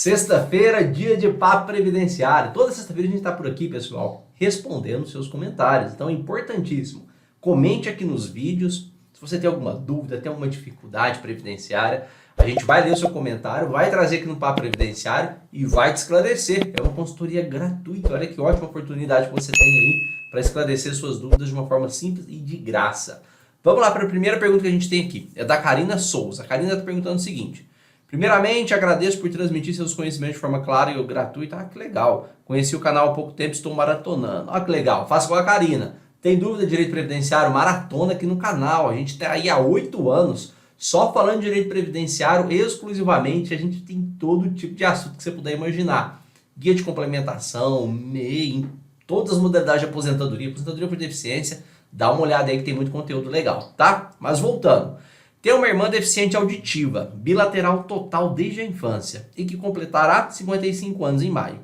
Sexta-feira, dia de papo previdenciário. Toda sexta-feira a gente está por aqui, pessoal, respondendo seus comentários. Então é importantíssimo. Comente aqui nos vídeos. Se você tem alguma dúvida, tem alguma dificuldade previdenciária, a gente vai ler o seu comentário, vai trazer aqui no papo previdenciário e vai te esclarecer. É uma consultoria gratuita. Olha que ótima oportunidade que você tem aí para esclarecer suas dúvidas de uma forma simples e de graça. Vamos lá para a primeira pergunta que a gente tem aqui. É da Karina Souza. A Karina está perguntando o seguinte: primeiramente, agradeço por transmitir seus conhecimentos de forma clara e gratuita. Ah, que legal. Conheci o canal há pouco tempo, estou maratonando. Ah, que legal. Faça igual a Karina. Tem dúvida de direito previdenciário? Maratona aqui no canal. A gente está aí há 8 anos só falando de direito previdenciário exclusivamente. A gente tem todo tipo de assunto que você puder imaginar. Guia de complementação, MEI, todas as modalidades de aposentadoria por deficiência. Dá uma olhada aí que tem muito conteúdo legal, tá? Mas voltando. Tem uma irmã deficiente auditiva, bilateral total desde a infância e que completará 55 anos em maio.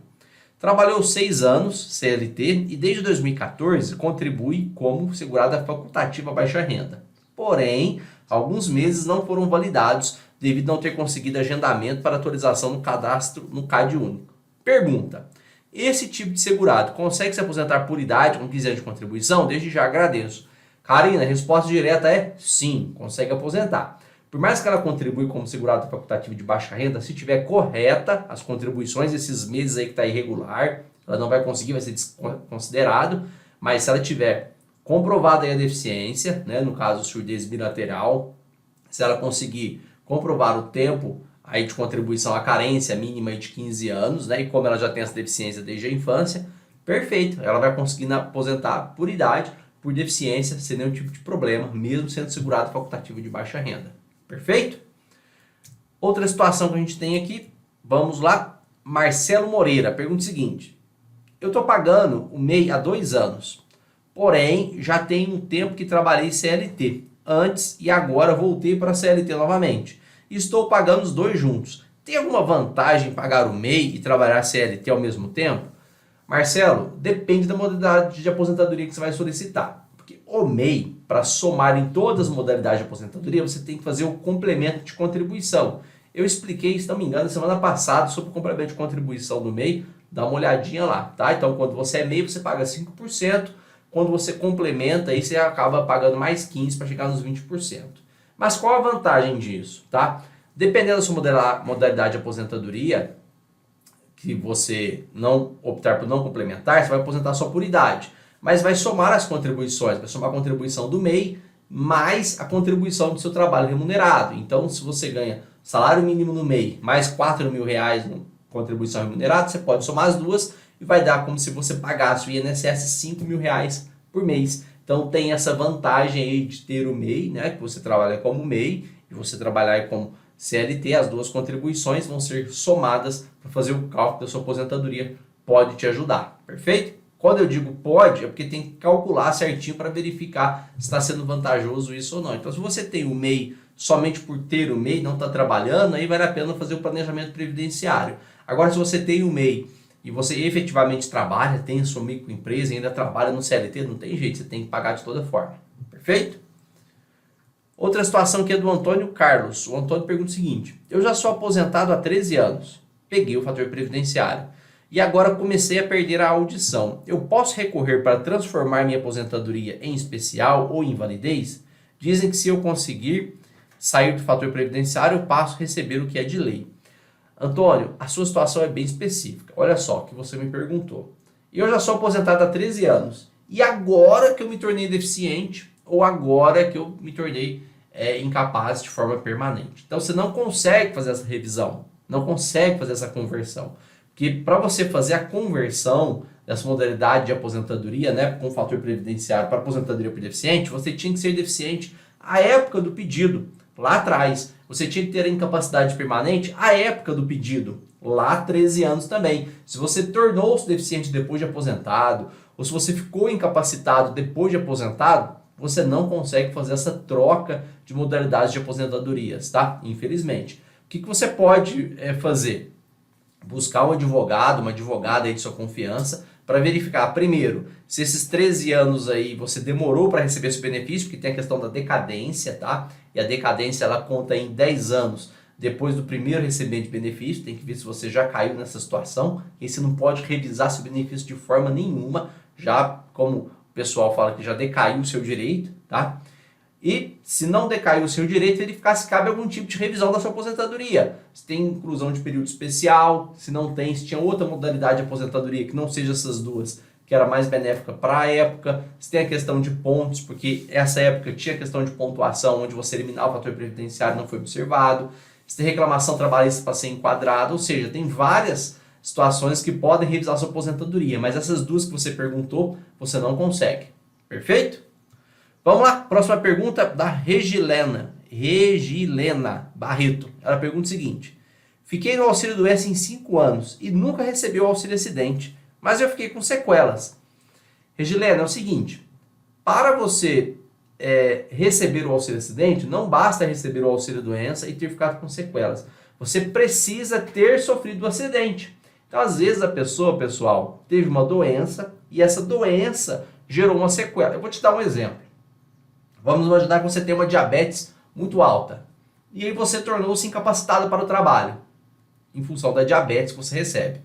Trabalhou 6 anos, CLT, e desde 2014 contribui como segurada facultativa baixa renda. Porém, alguns meses não foram validados devido a não ter conseguido agendamento para atualização no cadastro no CAD único. Pergunta: esse tipo de segurado consegue se aposentar por idade com 15 anos de contribuição? Desde já agradeço. Karina, a resposta direta é sim, consegue aposentar. Por mais que ela contribui como segurado facultativo de baixa renda, se tiver correta as contribuições, esses meses aí que está irregular, ela não vai conseguir, vai ser desconsiderado, mas se ela tiver comprovada aí a deficiência, né, no caso surdez bilateral, se ela conseguir comprovar o tempo aí de contribuição, a carência mínima de 15 anos, né, e como ela já tem essa deficiência desde a infância, perfeito, ela vai conseguir aposentar por idade, por deficiência, sem nenhum tipo de problema, mesmo sendo segurado facultativo de baixa renda. Perfeito? Outra situação que a gente tem aqui, vamos lá, Marcelo Moreira, pergunta o seguinte: eu estou pagando o MEI há 2 anos, porém já tem um tempo que trabalhei CLT, antes e agora voltei para CLT novamente. Estou pagando os dois juntos. Tem alguma vantagem em pagar o MEI e trabalhar CLT ao mesmo tempo? Marcelo, depende da modalidade de aposentadoria que você vai solicitar. Porque o MEI, para somar em todas as modalidades de aposentadoria, você tem que fazer o complemento de contribuição. Eu expliquei, se não me engano, semana passada sobre o complemento de contribuição do MEI. Dá uma olhadinha lá, tá? Então, quando você é MEI, você paga 5%. Quando você complementa, aí você acaba pagando mais 15% para chegar nos 20%. Mas qual a vantagem disso, tá? Dependendo da sua modalidade de aposentadoria, que você não optar por não complementar, você vai aposentar só por idade. Mas vai somar as contribuições, vai somar a contribuição do MEI mais a contribuição do seu trabalho remunerado. Então, se você ganha salário mínimo no MEI mais R$ 4.000 em contribuição remunerada, você pode somar as duas e vai dar como se você pagasse o INSS R$ 5.000 por mês. Então tem essa vantagem aí de ter o MEI, né, que você trabalha como MEI e você trabalhar como CLT, as duas contribuições vão ser somadas para fazer o cálculo da sua aposentadoria. Pode te ajudar, perfeito? Quando eu digo pode, é porque tem que calcular certinho para verificar se está sendo vantajoso isso ou não. Então, se você tem o MEI somente por ter o MEI, não está trabalhando, aí vale a pena fazer o planejamento previdenciário. Agora, se você tem o MEI e você efetivamente trabalha, tem a sua microempresa e ainda trabalha no CLT, não tem jeito, você tem que pagar de toda forma. Perfeito? Outra situação que é do Antônio Carlos. O Antônio pergunta o seguinte: eu já sou aposentado há 13 anos, peguei o fator previdenciário e agora comecei a perder a audição. Eu posso recorrer para transformar minha aposentadoria em especial ou invalidez? Dizem que se eu conseguir sair do fator previdenciário, eu passo a receber o que é de lei. Antônio, a sua situação é bem específica. Olha só o que você me perguntou. Eu já sou aposentado há 13 anos e agora que eu me tornei deficiente ou agora que eu me tornei incapaz de forma permanente. Então você não consegue fazer essa revisão, não consegue fazer essa conversão. Porque para você fazer a conversão dessa modalidade de aposentadoria, né, com fator previdenciário para aposentadoria por deficiente, você tinha que ser deficiente à época do pedido, lá atrás. Você tinha que ter a incapacidade permanente à época do pedido, lá há 13 anos também. Se você tornou-se deficiente depois de aposentado, ou se você ficou incapacitado depois de aposentado, você não consegue fazer essa troca de modalidades de aposentadorias, tá? Infelizmente. O que você pode fazer? Buscar um advogado, uma advogada aí de sua confiança, para verificar, primeiro, se esses 13 anos aí você demorou para receber esse benefício, porque tem a questão da decadência, tá? E a decadência ela conta em 10 anos depois do primeiro recebimento de benefício, tem que ver se você já caiu nessa situação, e você não pode revisar seu benefício de forma nenhuma, já como o pessoal fala que já decaiu o seu direito, tá? E se não decaiu o seu direito, verificar se cabe algum tipo de revisão da sua aposentadoria. Se tem inclusão de período especial, se não tem, se tinha outra modalidade de aposentadoria que não seja essas duas, que era mais benéfica para a época, se tem a questão de pontos, porque essa época tinha a questão de pontuação, onde você eliminar o fator previdenciário não foi observado, se tem reclamação trabalhista para ser enquadrado, ou seja, tem várias situações que podem revisar a sua aposentadoria, mas essas duas que você perguntou, você não consegue. Perfeito? Vamos lá, próxima pergunta da Regilena Barreto. Ela pergunta o seguinte: fiquei no auxílio doença em 5 anos e nunca recebi o auxílio acidente, mas eu fiquei com sequelas. Regilena, é o seguinte, para você receber o auxílio acidente, não basta receber o auxílio doença e ter ficado com sequelas. Você precisa ter sofrido o acidente. Então, às vezes a pessoa, pessoal, teve uma doença e essa doença gerou uma sequela. Eu vou te dar um exemplo. Vamos imaginar que você tem uma diabetes muito alta e aí você tornou-se incapacitado para o trabalho em função da diabetes que você recebe.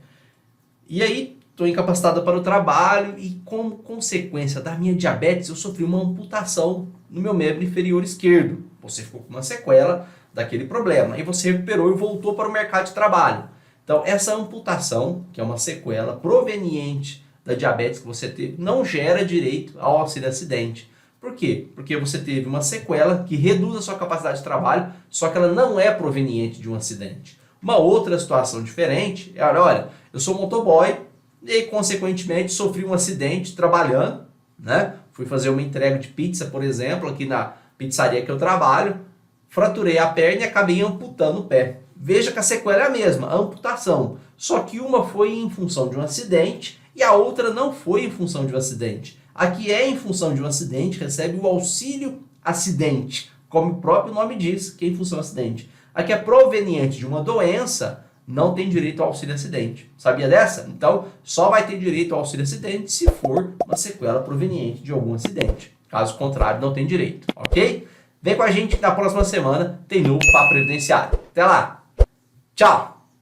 E aí, estou incapacitado para o trabalho e como consequência da minha diabetes eu sofri uma amputação no meu membro inferior esquerdo. Você ficou com uma sequela daquele problema e você recuperou e voltou para o mercado de trabalho. Então, essa amputação, que é uma sequela proveniente da diabetes que você teve, não gera direito ao auxílio acidente. Por quê? Porque você teve uma sequela que reduz a sua capacidade de trabalho, só que ela não é proveniente de um acidente. Uma outra situação diferente é, olha, eu sou motoboy e consequentemente sofri um acidente trabalhando, né? Fui fazer uma entrega de pizza, por exemplo, aqui na pizzaria que eu trabalho, fraturei a perna e acabei amputando o pé. Veja que a sequela é a mesma, a amputação, só que uma foi em função de um acidente e a outra não foi em função de um acidente. A que é em função de um acidente recebe o auxílio acidente, como o próprio nome diz, que é em função do acidente. A que é proveniente de uma doença não tem direito ao auxílio acidente. Sabia dessa? Então, só vai ter direito ao auxílio acidente se for uma sequela proveniente de algum acidente. Caso contrário, não tem direito, ok? Vem com a gente que na próxima semana tem novo Papo Previdenciário. Até lá! Tchau!